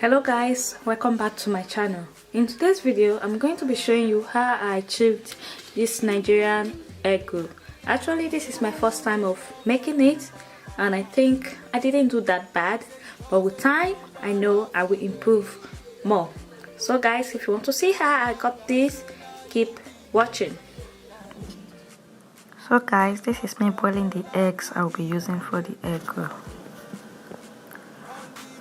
Hello guys, welcome back to my channel. In today's video I'm going to be showing you how I achieved this Nigerian egg roll. Actually, this is my first time of making it and I think I didn't do that bad, but with time I know I will improve more. So guys, if you want to see how I got this, keep watching. So guys, this is me boiling the eggs I'll be using for the egg roll.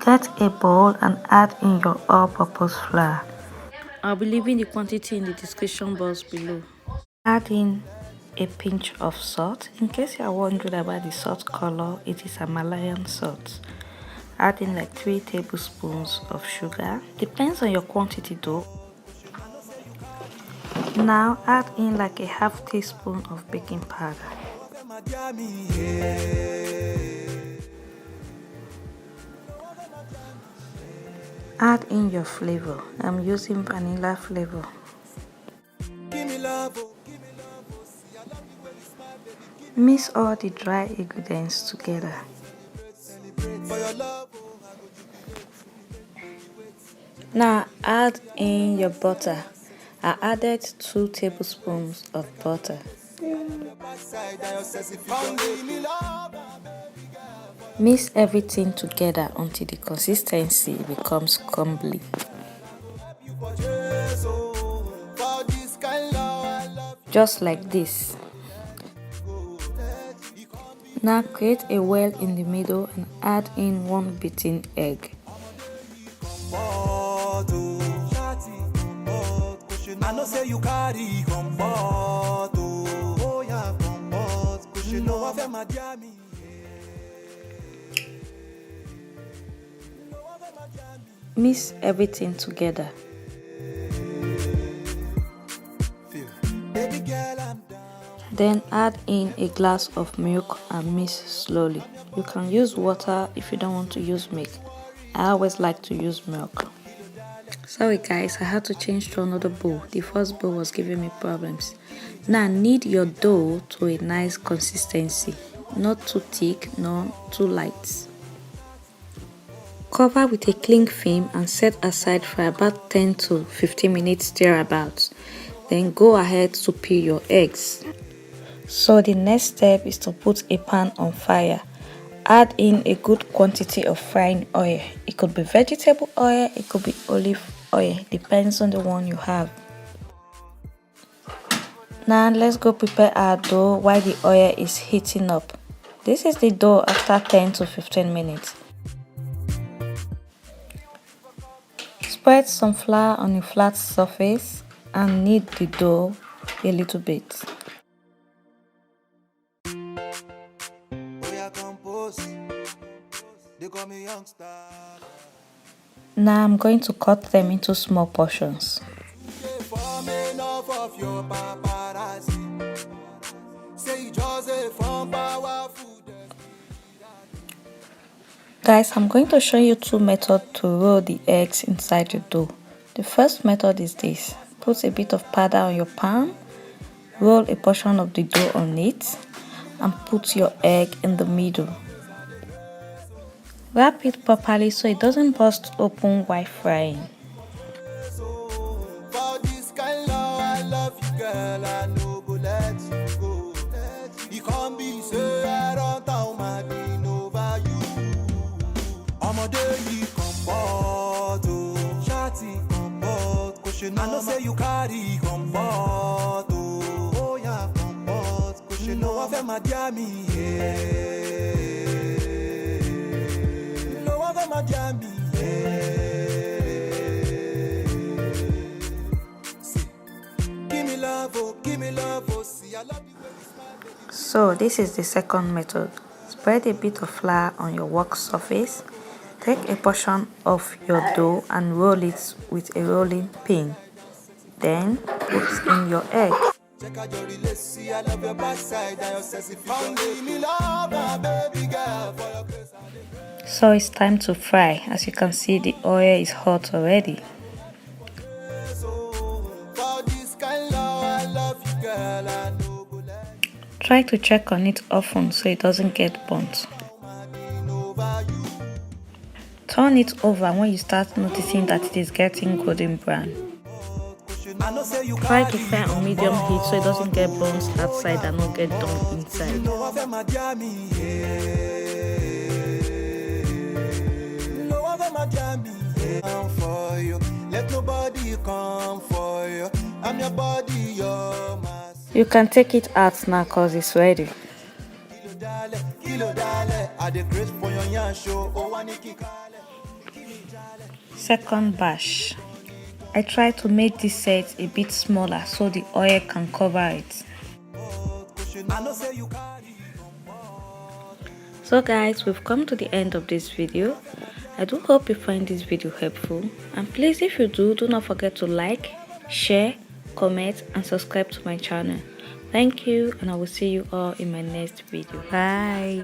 Get a bowl and add in your all-purpose flour. I'll be leaving the quantity in the description box below. Add in a pinch of salt. In case you are wondering about the salt color, it is Himalayan salt. Add in like 3 tablespoons of sugar. Depends on your quantity though. Now add in like a half teaspoon of baking powder. Add in your flavor. I'm using vanilla flavor. Mix all the dry ingredients together. Now add in your butter. I added 2 tablespoons of butter. Mix everything together until the consistency becomes crumbly. Just like this. Now create a well in the middle and add in 1 beaten egg. Mix everything together. Then add in a glass of milk and mix slowly. You can use water if you don't want to use milk. I always like to use milk. Sorry guys, I had to change to another bowl. The first bowl was giving me problems. Now knead your dough to a nice consistency. Not too thick, nor too light. Cover with a cling film and set aside for about 10 to 15 minutes thereabouts. Then go ahead to peel your eggs. So the next step is to put a pan on fire. Add in a good quantity of frying oil. It could be vegetable oil, it could be olive oil, depends on the one you have. Now let's go prepare our dough while the oil is heating up. This is the dough after 10 to 15 minutes. Spread some flour on a flat surface and knead the dough a little bit. Now I'm going to cut them into small portions. Guys, I'm going to show you 2 methods to roll the eggs inside the dough. The first method is this. Put a bit of powder on your palm, roll a portion of the dough on it, and put your egg in the middle. Wrap it properly so it doesn't burst open while frying. I know say you carry comfort, oh yeah, comfort. Cause you know I've my jammy, you know I've my jammy, give me love, oh, see I love you. So this is the second method. Spread a bit of flour on your work surface. Take a portion of your dough and roll it with a rolling pin. Then put in your egg. So it's time to fry. As you can see, the oil is hot already. Try to check on it often so it doesn't get burnt. Turn it over when you start noticing that it is getting golden brown. Try to fry on medium heat so it doesn't get burnt outside and not get done inside. You can take it out now cause it's ready. Second batch. I try to make this set a bit smaller so the oil can cover it. So guys, we've come to the end of this video. I do hope you find this video helpful, and please, if you do not forget to like, share, comment and subscribe to my channel. Thank you, and I will see you all in my next video. Bye.